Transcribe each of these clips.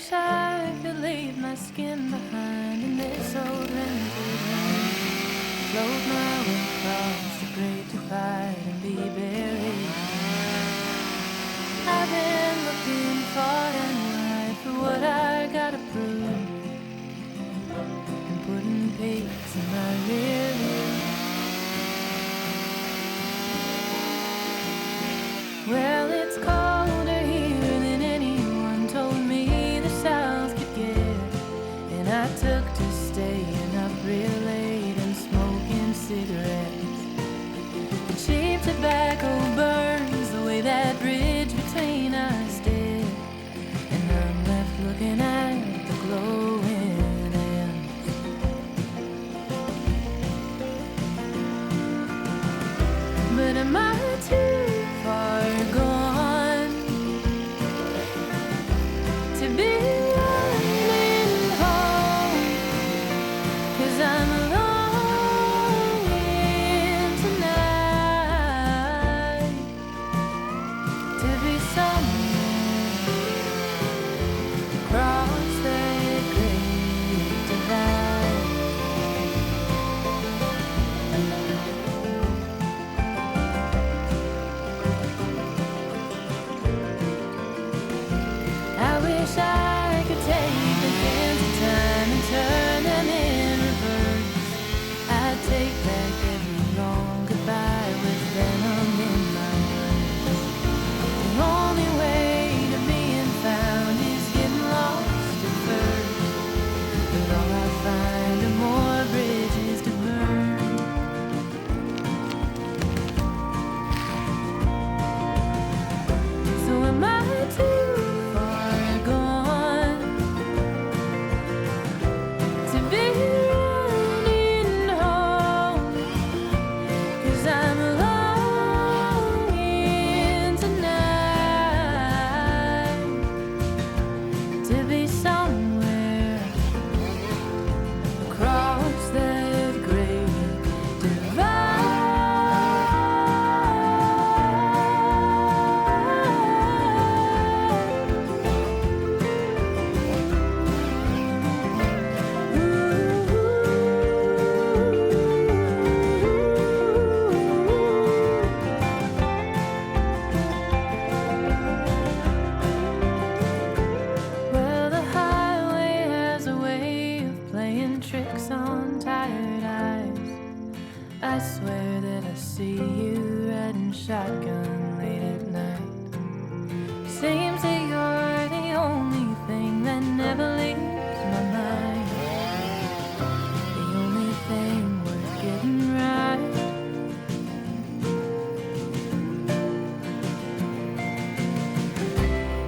wish I could leave my skin behind in this old rented home. Float my way across the great divide and be buried. I've been looking far and wide for what I gotta prove, and putting peace in my rear view. Well, it's colder here than anyone told me the South could get, and I took to staying up real late and smoking cigarettes. The cheap tobacco burns the way that bridge between us did, and I'm left looking at the glowing ends. But am I too far gone to be running home? 'Cause I'm longing tonight to be somewhere across that great divide. I wish I could take the hands of time and turn them in reverse. I'd take back every long goodbye with venom in my eyes. The only way to being found is getting lost at first, but all I find are more bridges to burn. So am I too far gone to be running home? 'Cause I'm longing tonight to be somewhere across that great divide. Well, the highway has a way of playing tricks on tired eyes. I swear that I see you riding shotgun late at night. Seems that you're the only thing that never leaves my mind, the only thing worth getting right.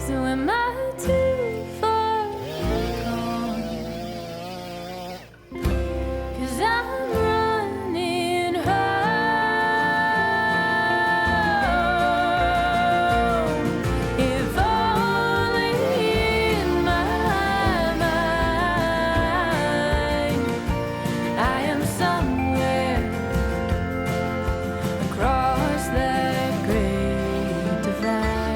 So am I too far gone? 'Cause I'm running home. If only in my mind I am somewhere across that great divide.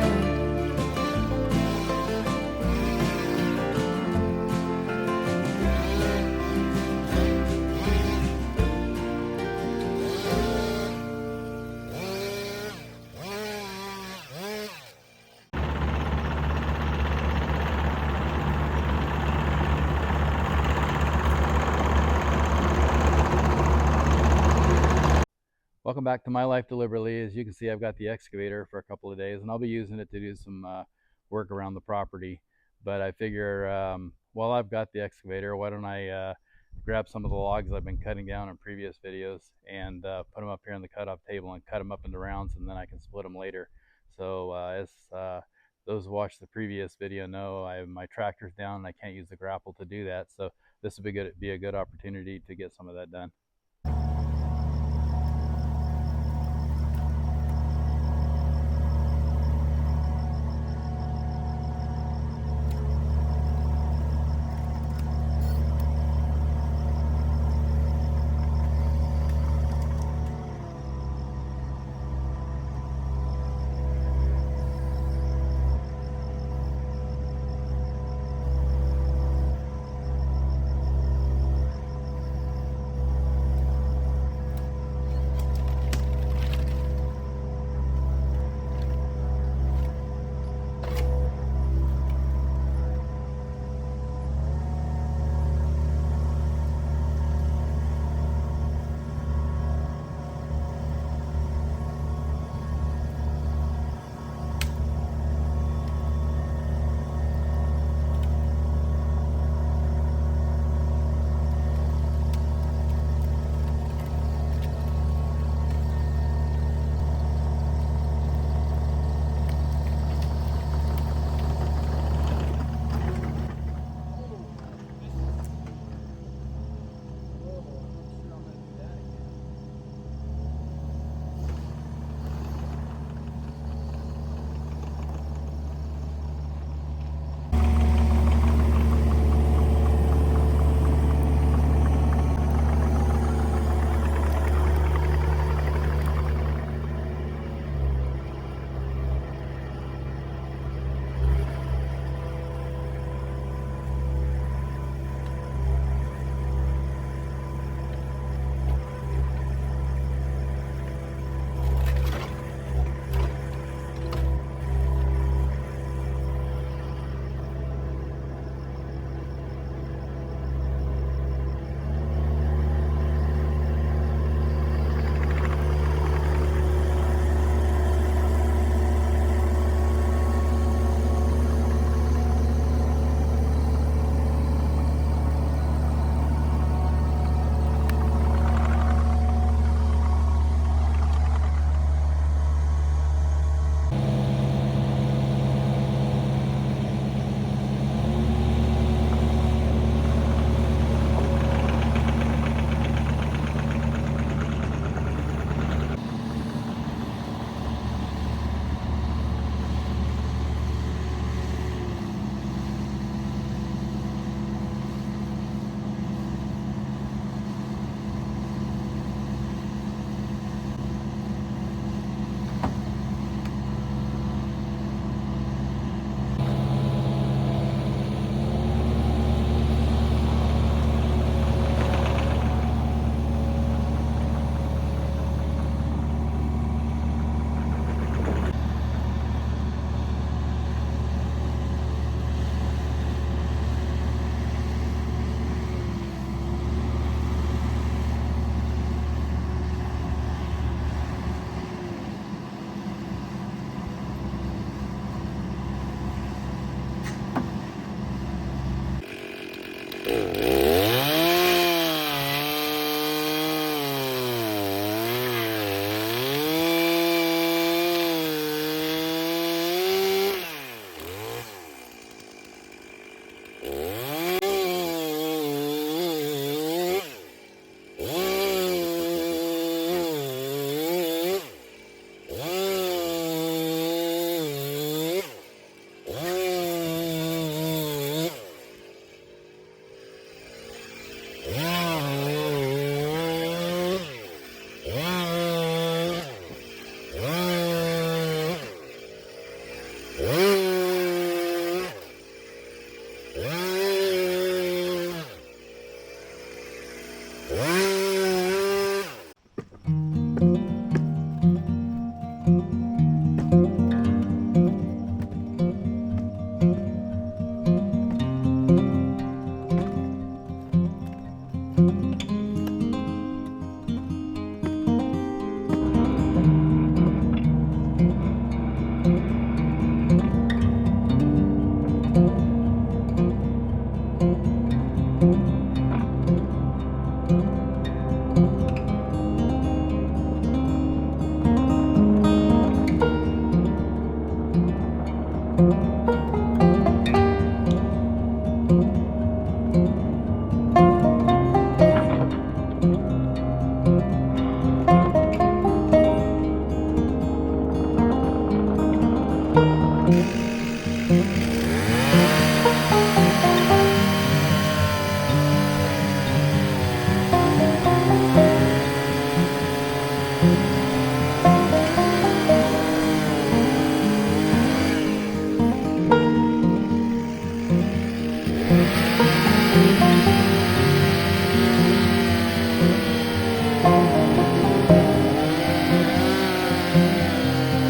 Welcome back to My Life Deliberately. As you can see, I've got the excavator for a couple of days, and I'll be using it to do some work around the property. But I figure while I've got the excavator, why don't I grab some of the logs I've been cutting down in previous videos and put them up here on the cutoff table and cut them up into rounds, and then I can split them later. So as those who watched the previous video know, my tractor's down and I can't use the grapple to do that. So this would be a good opportunity to get some of that done.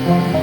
Thank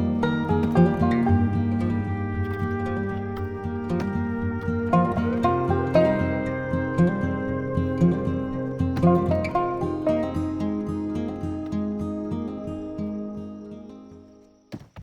you.